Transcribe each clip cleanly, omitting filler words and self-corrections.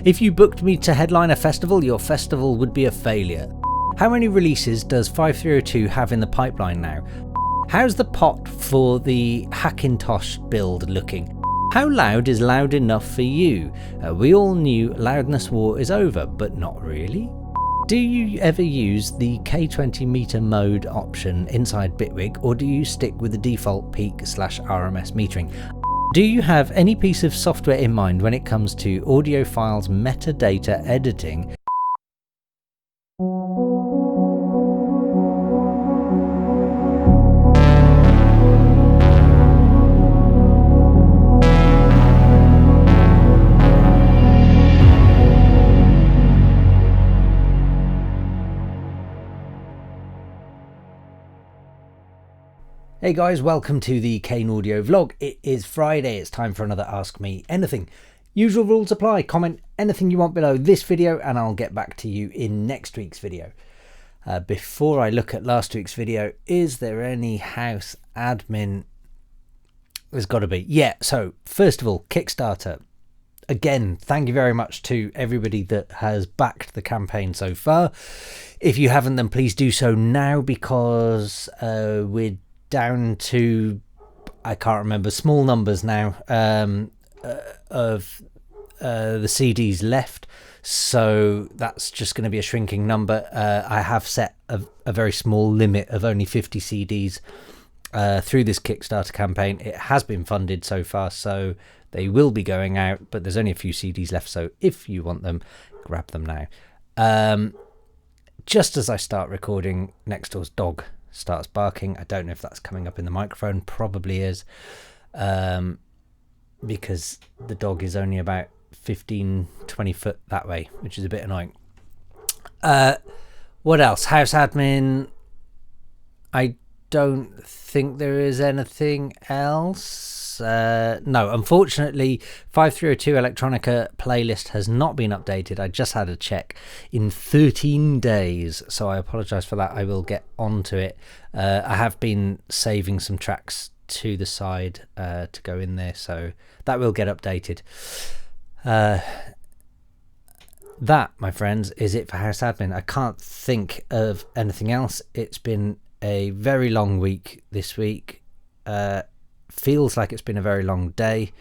If you booked me to headline a festival, your festival would be a failure. How many releases does 5302 have in the pipeline now? How's the pot for the Hackintosh build looking? How loud is loud enough for you? We all knew loudness war is over, but not really. Do you ever use the K20 meter mode option inside Bitwig, or do you stick with the default peak/RMS metering? Do you have any piece of software in mind when it comes to audio files metadata editing? Hey guys, welcome to the Kane audio vlog. It is Friday, it's time for another Ask Me Anything. Usual rules apply, comment anything you want below this video and I'll get back to you in next week's video. Before I look at last week's video, is there any house admin? There's got to be. Yeah, so first of all, Kickstarter. Again, thank you very much to everybody that has backed the campaign so far. If you haven't, then please do so now, because we're down to, I can't remember, small numbers now of the CDs left, so that's just going to be a shrinking number. I have set a very small limit of only 50 CDs through this Kickstarter campaign. It has been funded so far, so they will be going out, but there's only a few CDs left, so if you want them, grab them now. Just as I start recording, next door's dog starts barking. I don't know if that's coming up in the microphone, probably is, because the dog is only about 15-20 foot that way, which is a bit annoying. What else? House admin. I don't think there is anything else. No, unfortunately 5302 Electronica playlist has not been updated. I just had a check in 13 days, so I apologize for that. I will get onto it. I have been saving some tracks to the side to go in there, so that will get updated. That, my friends, is it for house admin. I can't think of anything else. It's been a very long week this week. Feels like it's been a very long day,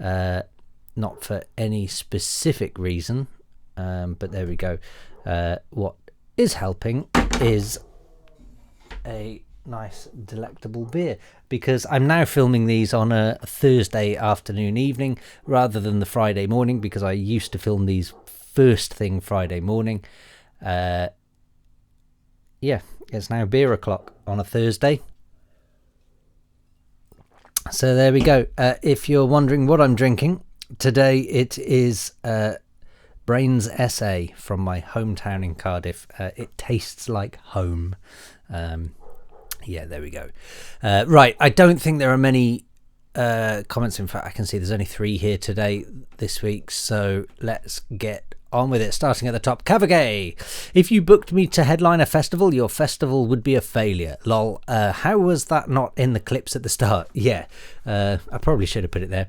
not for any specific reason, but there we go. What is helping is a nice delectable beer, because I'm now filming these on a Thursday afternoon evening rather than the Friday morning, because I used to film these first thing Friday morning. Yeah, it's now beer o'clock on a Thursday. So there we go. If you're wondering what I'm drinking today, it is Brains SA from my hometown in Cardiff. It tastes like home. Yeah, there we go. Right, I don't think there are many comments. In fact, I can see there's only 3 here today this week. So let's get on with it, starting at the top. Cavagay, if you booked me to headline a festival, your festival would be a failure. Lol. How was that not in the clips at the start? Yeah, I probably should have put it there.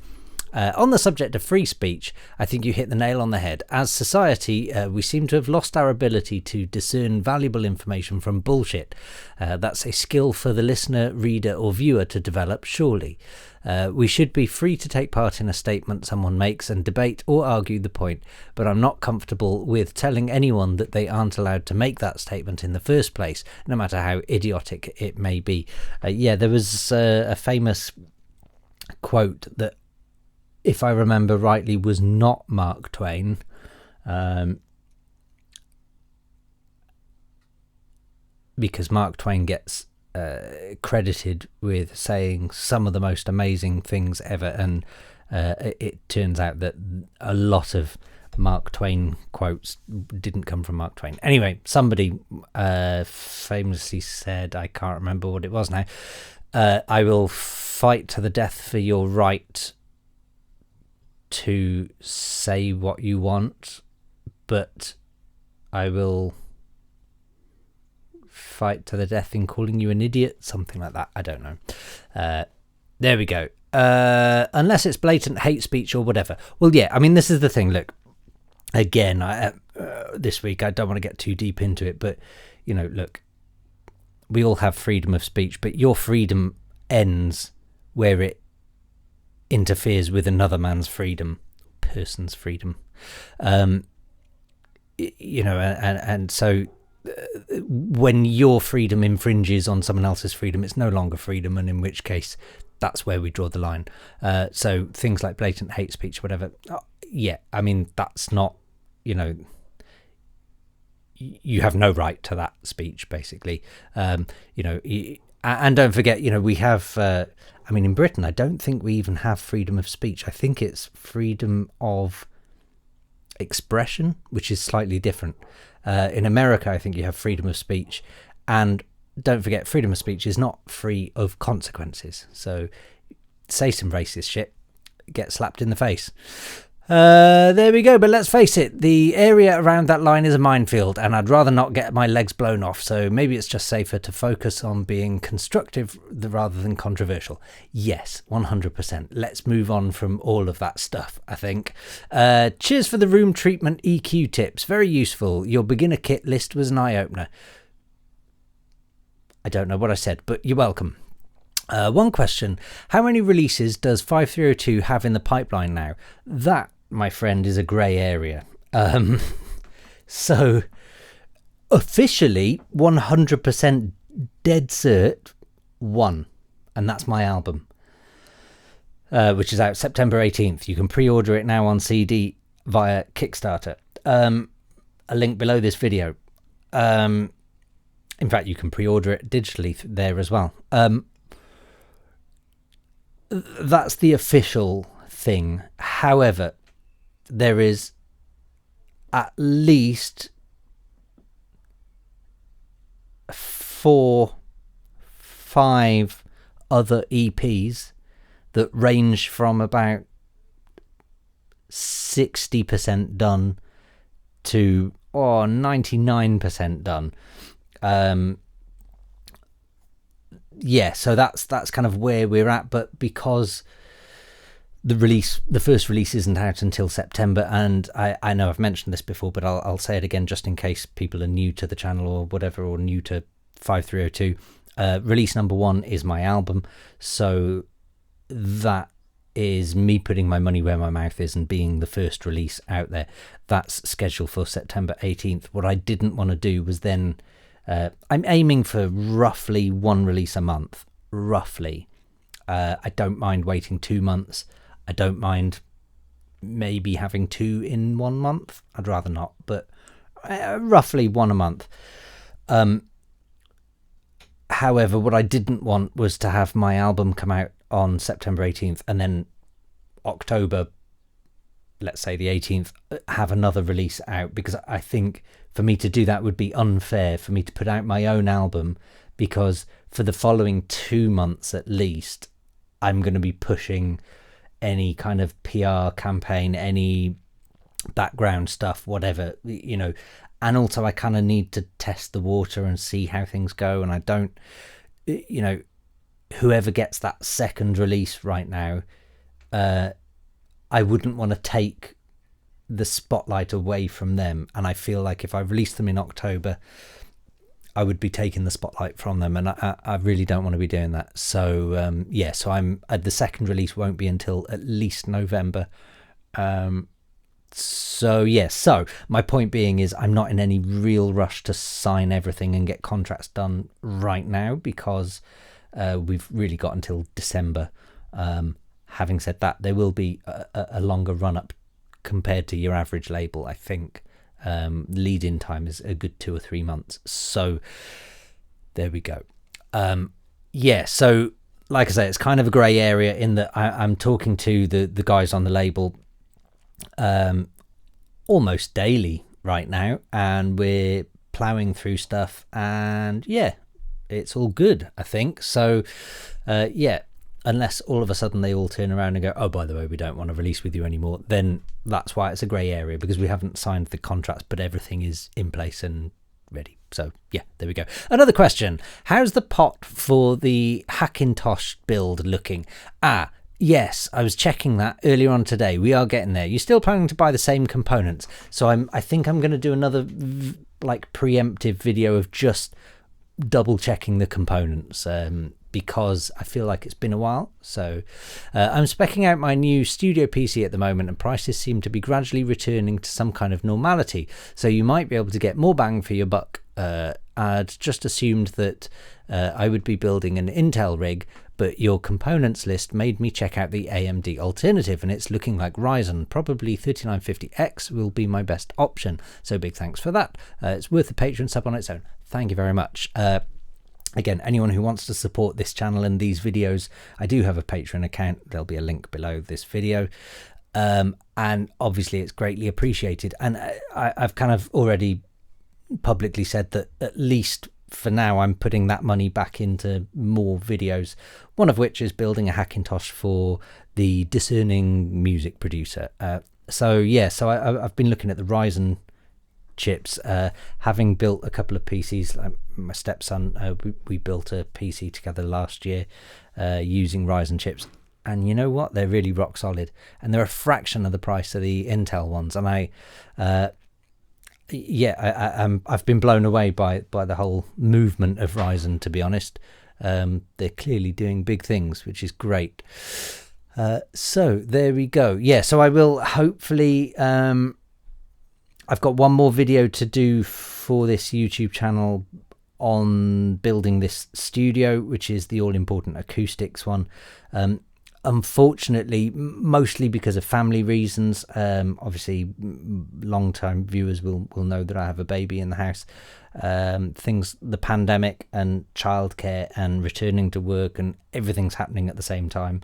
On the subject of free speech, I think you hit the nail on the head. As society, we seem to have lost our ability to discern valuable information from bullshit. That's a skill for the listener, reader or viewer to develop, surely. We should be free to take part in a statement someone makes and debate or argue the point, but I'm not comfortable with telling anyone that they aren't allowed to make that statement in the first place, no matter how idiotic it may be. Yeah, there was a famous quote that, if I remember rightly, was not Mark Twain. Because Mark Twain gets credited with saying some of the most amazing things ever, and it turns out that a lot of Mark Twain quotes didn't come from Mark Twain. Anyway, somebody famously said, I can't remember what it was now, I will fight to the death for your right to say what you want, but I will fight to the death in calling you an idiot, something like that. I don't know. There we go. Unless it's blatant hate speech or whatever. Well, yeah, I mean, this is the thing. Look, again, this week, I don't want to get too deep into it, but, look, we all have freedom of speech, but your freedom ends where it interferes with another man's freedom, person's freedom. And so when your freedom infringes on someone else's freedom, it's no longer freedom, and in which case that's where we draw the line. So things like blatant hate speech, whatever, that's not, you have no right to that speech, basically. And don't forget, we have in Britain, I don't think we even have freedom of speech. I think it's freedom of expression, which is slightly different. In America, I think you have freedom of speech, and don't forget, freedom of speech is not free of consequences. So say some racist shit, get slapped in the face. There we go. But let's face it, the area around that line is a minefield, and I'd rather not get my legs blown off. So maybe it's just safer to focus on being constructive rather than controversial. Yes, 100%. Let's move on from all of that stuff, I think. Cheers for the room treatment EQ tips. Very useful. Your beginner kit list was an eye-opener. I don't know what I said, but you're welcome. One question. How many releases does 5302 have in the pipeline now? That, my friend, is a grey area. So, officially, 100% dead cert, 1. And that's my album, which is out September 18th. You can pre-order it now on CD via Kickstarter. A link below this video. In fact, you can pre-order it digitally there as well. That's the official thing. However, there is at least 4-5 other EPs that range from about 60% done to 99% done. So that's kind of where we're at, but because the first release isn't out until September, and I know I've mentioned this before, but I'll say it again just in case people are new to the channel or whatever, or new to 5302. Release number 1 is my album, so that is me putting my money where my mouth is and being the first release out there. That's scheduled for September 18th. What I didn't want to do was then I'm aiming for roughly 1 release a month, roughly. I don't mind waiting 2 months. I don't mind maybe having 2 in 1 month. I'd rather not, but roughly 1 a month. However, what I didn't want was to have my album come out on September 18th and then October, let's say the 18th, have another release out, because I think for me to do that would be unfair for me to put out my own album, because for the following 2 months at least, I'm going to be pushing any kind of PR campaign, any background stuff, whatever, and also I kind of need to test the water and see how things go, and I don't, whoever gets that second release right now, I wouldn't want to take the spotlight away from them, and I feel like if I release them in October, I would be taking the spotlight from them, and I really don't want to be doing that. So so I'm the second release won't be until at least November. So my point being is I'm not in any real rush to sign everything and get contracts done right now, because we've really got until December. Having said that, there will be a longer run up compared to your average label, I think. Lead-in time is a good 2 or 3 months. So there we go. So like I say, it's kind of a grey area in that I'm talking to the guys on the label almost daily right now, and we're ploughing through stuff, and it's all good, I think. So unless all of a sudden they all turn around and go, oh, by the way, we don't want to release with you anymore, then that's why it's a grey area, because we haven't signed the contracts, but everything is in place and ready. So there we go. Another question: how's the pot for the Hackintosh build looking? Yes, I was checking that earlier on today. We are getting there. You're still planning to buy the same components, so I think I'm going to do another like preemptive video of just double checking the components, because I feel like it's been a while. So I'm speccing out my new studio PC at the moment, and prices seem to be gradually returning to some kind of normality, so you might be able to get more bang for your buck. I'd just assumed that I would be building an Intel rig, but your components list made me check out the AMD alternative, and it's looking like Ryzen, probably 3950X will be my best option. So big thanks for that. It's worth a Patreon sub on its own. Thank you very much. Again, anyone who wants to support this channel and these videos, I do have a Patreon account. There'll be a link below this video. And obviously it's greatly appreciated. And I've kind of already publicly said that at least for now I'm putting that money back into more videos, one of which is building a Hackintosh for the discerning music producer. So I've been looking at the Ryzen chips, having built a couple of PCs. Like my stepson, we built a PC together last year using Ryzen chips, and you know what, they're really rock solid, and they're a fraction of the price of the Intel ones. And I've been blown away by the whole movement of Ryzen, to be honest. They're clearly doing big things, which is great. So there we go. Yeah, so I will hopefully I've got one more video to do for this YouTube channel on building this studio, which is the all-important acoustics one. Unfortunately, mostly because of family reasons, obviously long-time viewers will know that I have a baby in the house. The pandemic and childcare and returning to work and everything's happening at the same time,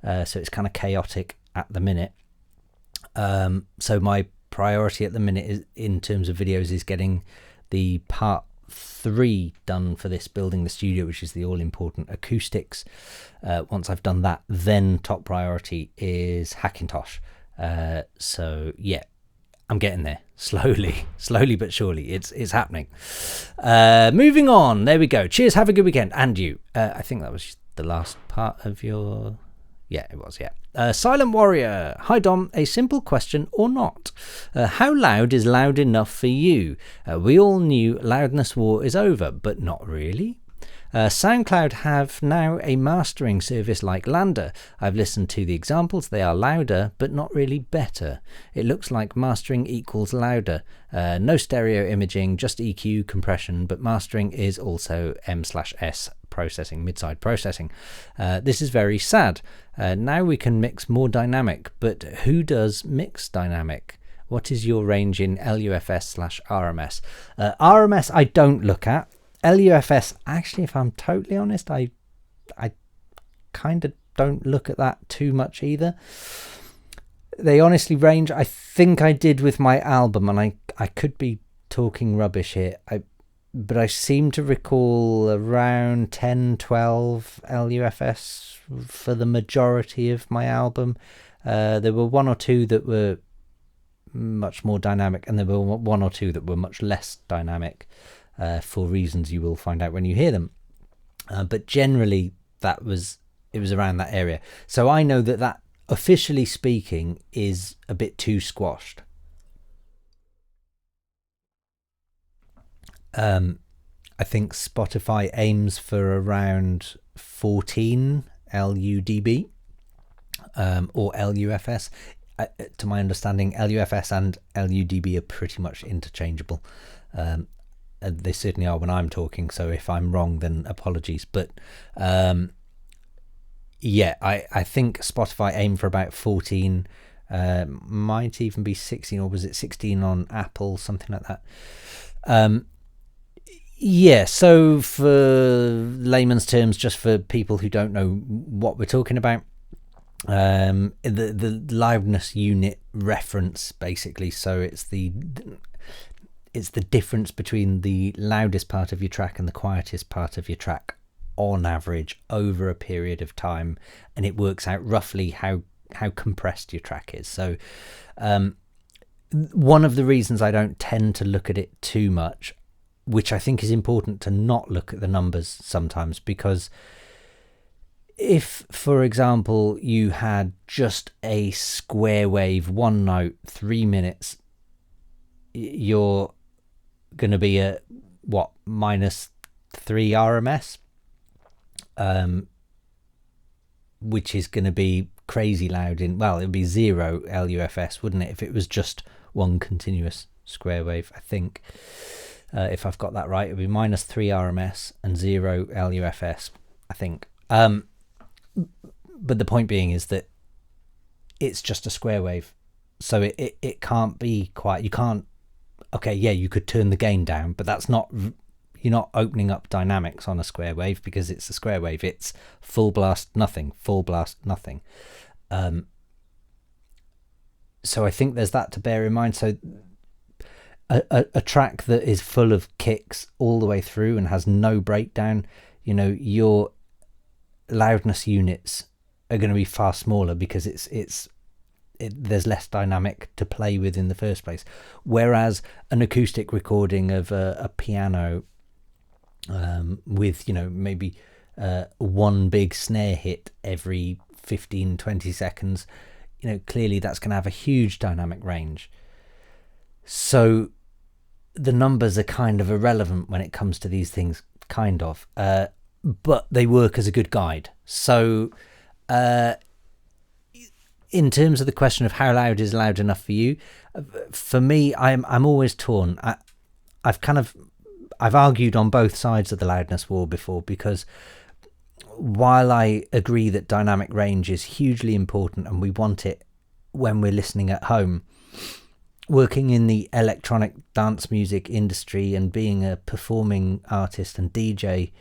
so it's kind of chaotic at the minute. So my priority at the minute is, in terms of videos, is getting the part 3 done for this building the studio, which is the all-important acoustics. Once I've done that, then top priority is Hackintosh. So yeah, I'm getting there slowly but surely. It's happening. Moving on, there we go. Cheers, have a good weekend. And you, I think that was the last part of your... Yeah, it was, yeah. Silent Warrior. Hi, Dom. A simple question or not. How loud is loud enough for you? We all knew loudness war is over, but not really. SoundCloud have now a mastering service like Lander. I've listened to the examples. They are louder, but not really better. It looks like mastering equals louder. No stereo imaging, just EQ, compression, but mastering is also M/S processing, mid-side processing. This is very sad. Now we can mix more dynamic, but who does mix dynamic? What is your range in LUFS/RMS? RMS I don't look at. LUFS, actually, if I'm totally honest, I kind of don't look at that too much either. They honestly range. I think I did with my album, and I could be talking rubbish here, but I seem to recall around 10, 12 LUFS for the majority of my album. There were one or two that were much more dynamic, and there were one or two that were much less dynamic, for reasons you will find out when you hear them. But generally, it was around that area. So I know that officially speaking is a bit too squashed. I think Spotify aims for around 14 LUDB or LUFS. To my understanding, LUFS and LUDB are pretty much interchangeable. They certainly are when I'm talking, so if I'm wrong, then apologies. But yeah, I think Spotify aim for about 14, might even be 16, or was it 16 on Apple, something like that. Yeah, so for layman's terms, just for people who don't know what we're talking about, the loudness unit reference, basically. So it's the difference between the loudest part of your track and the quietest part of your track on average over a period of time, and it works out roughly how compressed your track is. So one of the reasons I don't tend to look at it too much, which I think is important to not look at the numbers sometimes, because if, for example, you had just a square wave, one note, 3 minutes, you're going to be at what, -3 RMS, which is going to be crazy loud in, well, it'd be 0 LUFS, wouldn't it, if it was just one continuous square wave, I think. If I've got that right, it'd be -3 RMS and 0 LUFS, I think. But the point being is that it's just a square wave, so it can't be quite, you can't, okay, yeah, you could turn the gain down, but that's not, you're not opening up dynamics on a square wave, because it's a square wave. It's full blast nothing, full blast nothing. So I think there's that to bear in mind. So a track that is full of kicks all the way through and has no breakdown, your loudness units are going to be far smaller, because there's less dynamic to play with in the first place. Whereas an acoustic recording of a piano with maybe one big snare hit every 15-20 seconds, clearly that's going to have a huge dynamic range. So the numbers are kind of irrelevant when it comes to these things, but they work as a good guide. So in terms of the question of how loud is loud enough for you, for me, I'm always torn. I've argued on both sides of the loudness war before, because while I agree that dynamic range is hugely important and we want it when we're listening at home, working in the electronic dance music industry and being a performing artist and DJ,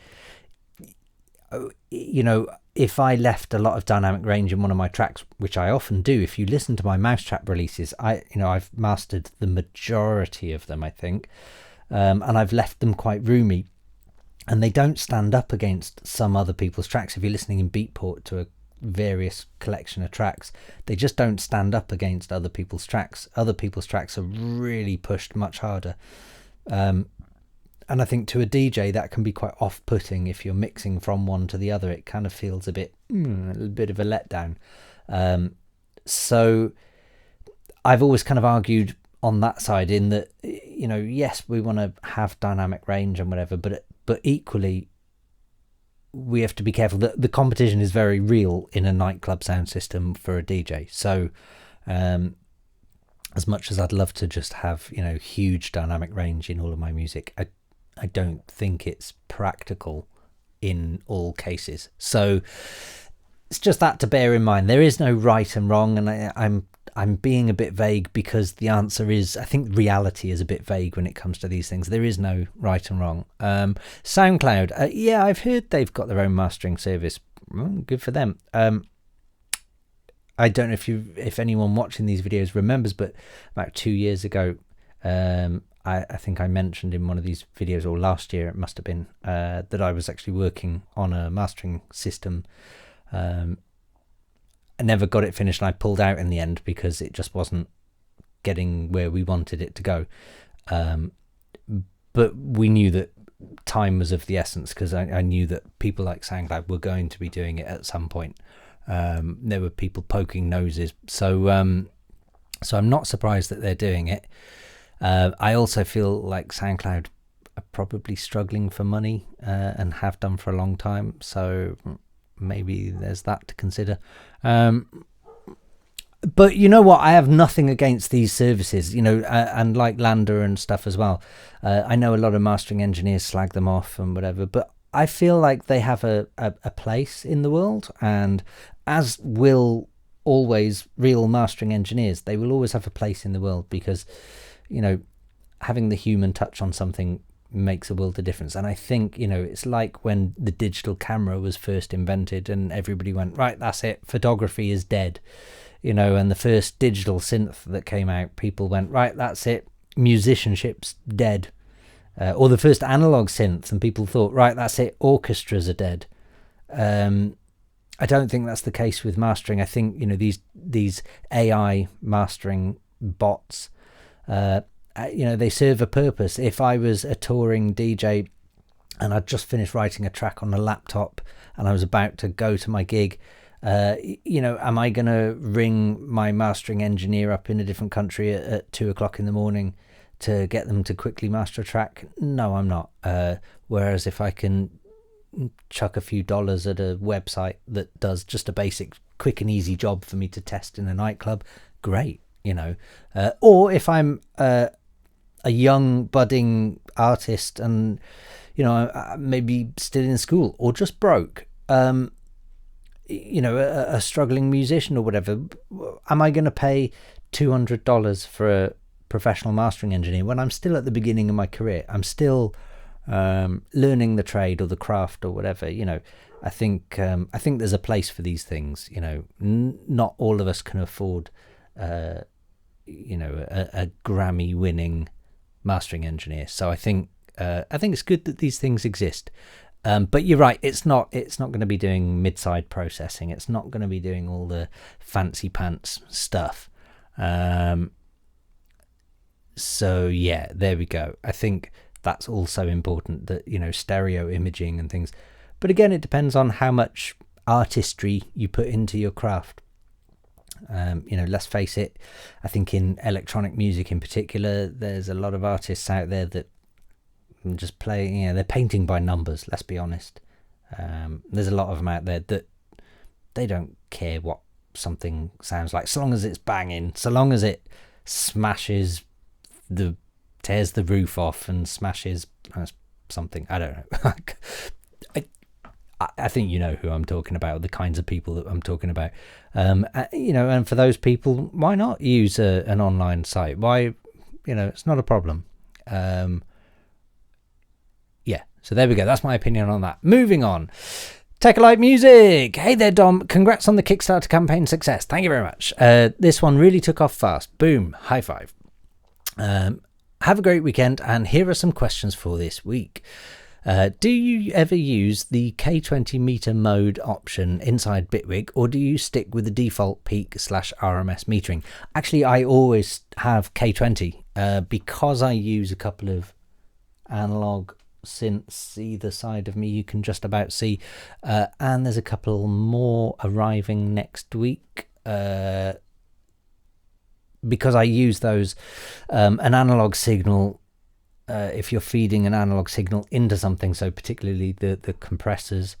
if I left a lot of dynamic range in one of my tracks, which I often do, if you listen to my Mousetrap releases, I've mastered the majority of them, I think, and I've left them quite roomy, and they don't stand up against some other people's tracks. If you're listening in Beatport to a various collection of tracks, they just don't stand up against other people's tracks. Other people's tracks are really pushed much harder, and I think to a DJ that can be quite off-putting. If you're mixing from one to the other, it kind of feels a bit of a letdown. So I've always kind of argued on that side, in that yes, we want to have dynamic range and whatever, but equally we have to be careful that the competition is very real in a nightclub sound system for a DJ. So as much as I'd love to just have huge dynamic range in all of my music, I don't think it's practical in all cases. So it's just that to bear in mind. There is no right and wrong, and I'm being a bit vague because the answer is, I think reality is a bit vague when it comes to these things. There is no right and wrong. SoundCloud, yeah, I've heard they've got their own mastering service. Well, good for them. I don't know if anyone watching these videos remembers, but about 2 years ago, I think I mentioned in one of these videos, or last year it must have been, that I was actually working on a mastering system. I never got it finished, and I pulled out in the end because it just wasn't getting where we wanted it to go. But we knew that time was of the essence, because I knew that people like SoundCloud were going to be doing it at some point. There were people poking noses, so I'm not surprised that they're doing it. I also feel like SoundCloud are probably struggling for money, and have done for a long time, so maybe there's that to consider. But you know what, I have nothing against these services, and like Lander and stuff as well. I know a lot of mastering engineers slag them off and whatever, but I feel like they have a place in the world, and as will always real mastering engineers, they will always have a place in the world, because having the human touch on something makes a world of difference. And I think it's like when the digital camera was first invented and everybody went, right, that's it, photography is dead, and the first digital synth that came out, people went, right, that's it, musicianship's dead. Or the first analog synth, and people thought, right, that's it, orchestras are dead. I don't think that's the case with mastering. I think these AI mastering bots, they serve a purpose. If I was a touring DJ and I'd just finished writing a track on a laptop, and I was about to go to my gig. Am I going to ring my mastering engineer up in a different country at 2:00 in the morning to get them to quickly master a track? No, I'm not. Whereas if I can chuck a few dollars at a website that does just a basic quick and easy job for me to test in a nightclub, great, or if I'm a young budding artist and maybe still in school or just broke, a struggling musician or whatever, am I going to pay $200 for a professional mastering engineer when I'm still at the beginning of my career? I'm still learning the trade or the craft or whatever. I think there's a place for these things. Not all of us can afford a Grammy winning mastering engineer. So I think it's good that these things exist. But you're right, it's not going to be doing mid-side processing. It's not going to be doing all the fancy pants stuff. So yeah, there we go. I think that's also important, that stereo imaging and things. But again, it depends on how much artistry you put into your craft. Let's face it, I think in electronic music in particular, there's a lot of artists out there that just play, they're painting by numbers, let's be honest. There's a lot of them out there that they don't care what something sounds like, so long as it's banging, so long as it tears the roof off and smashes something. I don't know. I think you know who I'm talking about, the kinds of people that I'm talking about. And for those people, why not use an online site? Why, it's not a problem. So there we go. That's my opinion on that. Moving on. Tech-alike Music. Hey there, Dom. Congrats on the Kickstarter campaign success. Thank you very much. This one really took off fast. Boom. High five. Have a great weekend, and here are some questions for this week. Do you ever use the K20 meter mode option inside Bitwig, or do you stick with the default peak/RMS metering? Actually, I always have K20 because I use a couple of analog synths either side of me, you can just about see, and there's a couple more arriving next week. Because I use those, an analog signal, if you're feeding an analog signal into something, so particularly the compressors,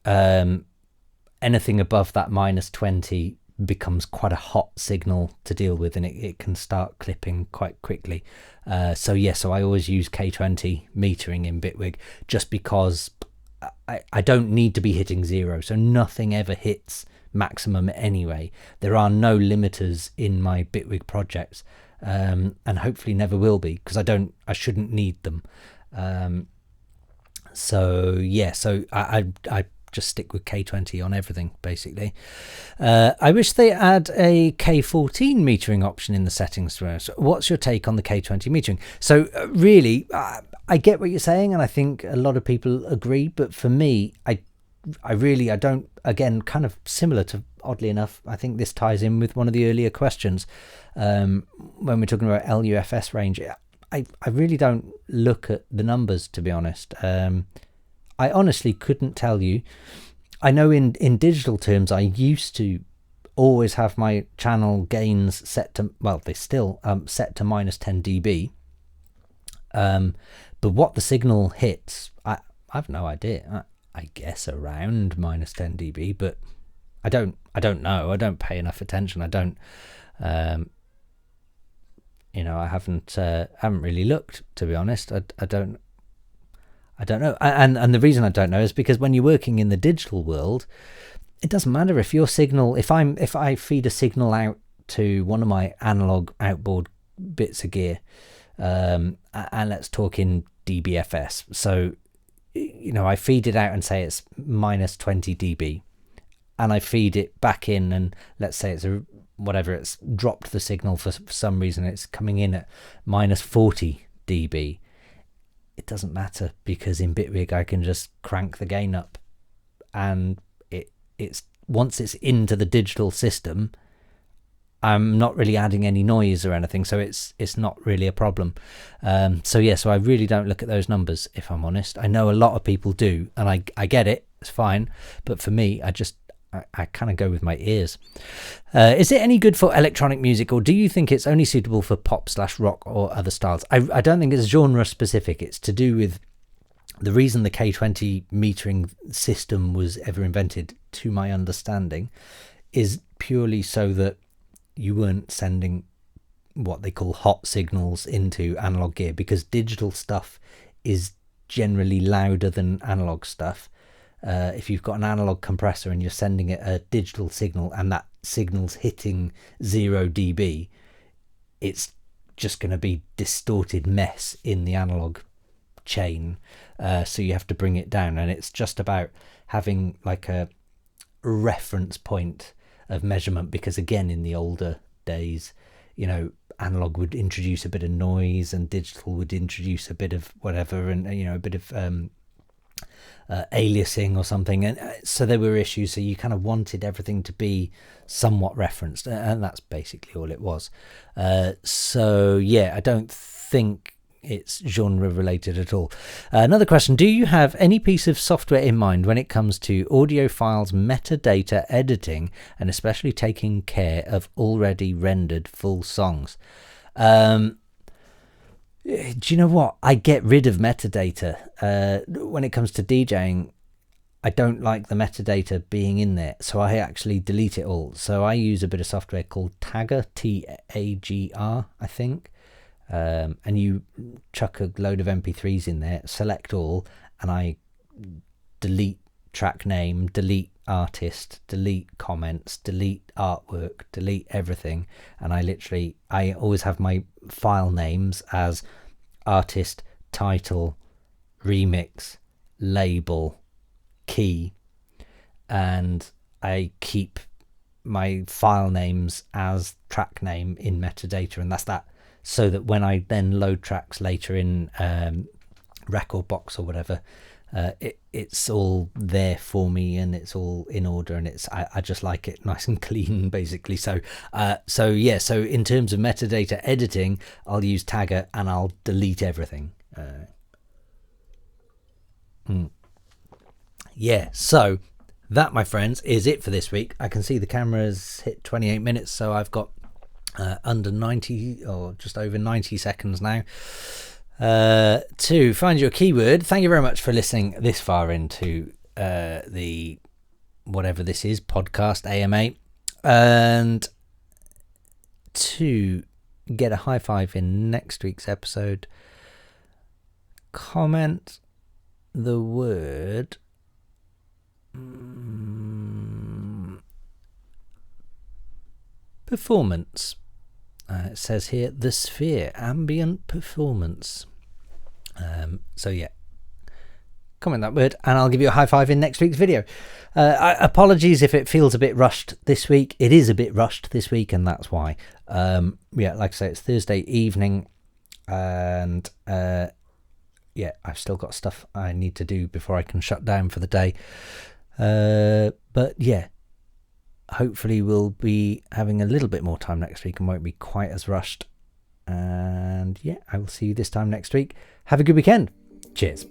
anything above that -20 becomes quite a hot signal to deal with, and it can start clipping quite quickly. So I always use K20 metering in Bitwig, just because I don't need to be hitting zero, so nothing ever hits maximum anyway. There are no limiters in my Bitwig projects, and hopefully never will be, because I shouldn't need them. So I just stick with K20 on everything, basically. I wish they add a K14 metering option in the settings. So what's your take on the K20 metering? So really, I get what you're saying, and I think a lot of people agree, but for me, I don't, again, kind of similar to, oddly enough, I think this ties in with one of the earlier questions, when we're talking about LUFS range. I really don't look at the numbers, to be honest. I honestly couldn't tell you. I know in digital terms, I used to always have my channel gains set to, well, they still set to -10 dB. But what the signal hits, I've no idea. I guess around -10 dB, but I don't know. I don't pay enough attention. I don't, I haven't really looked, to be honest. I don't know. And the reason I don't know is because when you're working in the digital world, it doesn't matter if your signal, if I feed a signal out to one of my analog outboard bits of gear, and let's talk in dBFS. So, I feed it out and say it's -20 dB, and I feed it back in, and let's say it's it's dropped the signal for some reason, it's coming in at -40 dB. It doesn't matter, because in Bitwig I can just crank the gain up, and it's once it's into the digital system, I'm not really adding any noise or anything, so it's not really a problem. So I really don't look at those numbers, if I'm honest. I know a lot of people do, and I get it, it's fine, but for me, I kind of go with my ears. Is it any good for electronic music, or do you think it's only suitable for pop/rock or other styles? I don't think it's genre specific. It's to do with the reason the K20 metering system was ever invented, to my understanding, is purely so that you weren't sending what they call hot signals into analog gear, because digital stuff is generally louder than analog stuff. If you've got an analog compressor and you're sending it a digital signal and that signal's hitting 0 dB, it's just going to be distorted mess in the analog chain. So you have to bring it down, and it's just about having like a reference point of measurement, because again, in the older days, analog would introduce a bit of noise and digital would introduce a bit of whatever, and a bit of aliasing or something, and so there were issues. So you kind of wanted everything to be somewhat referenced, and that's basically all it was. I don't think it's genre related at all. Another question: do you have any piece of software in mind when it comes to audio files metadata editing, and especially taking care of already rendered full songs? Do you know what? I get rid of metadata. When it comes to DJing, I don't like the metadata being in there, so I actually delete it all. So I use a bit of software called Tagger, Tagr, I think. And you chuck a load of MP3s in there, select all, and I delete track name, delete artist, delete comments, delete artwork, delete everything. And I always have my file names as artist, title, remix, label, key, and I keep my file names as track name in metadata, and that's that, so that when I then load tracks later in Record Box or whatever, it's all there for me, and it's all in order, and I just like it nice and clean, basically. So in terms of metadata editing, I'll use Tagger and I'll delete everything. So that, my friends, is it for this week. I can see the camera's hit 28 minutes, so I've got under 90 or just over 90 seconds now to find your keyword. Thank you very much for listening this far into the whatever this is, podcast AMA, and to get a high five in next week's episode, comment the word performance. It says here, the Sphere ambient performance. Comment that word and I'll give you a high five in next week's video. Apologies if it feels a bit rushed this week. It is a bit rushed this week, and that's why. Like I say, it's Thursday evening, and I've still got stuff I need to do before I can shut down for the day. But hopefully we'll be having a little bit more time next week and won't be quite as rushed. And I will see you this time next week. Have a good weekend. Cheers.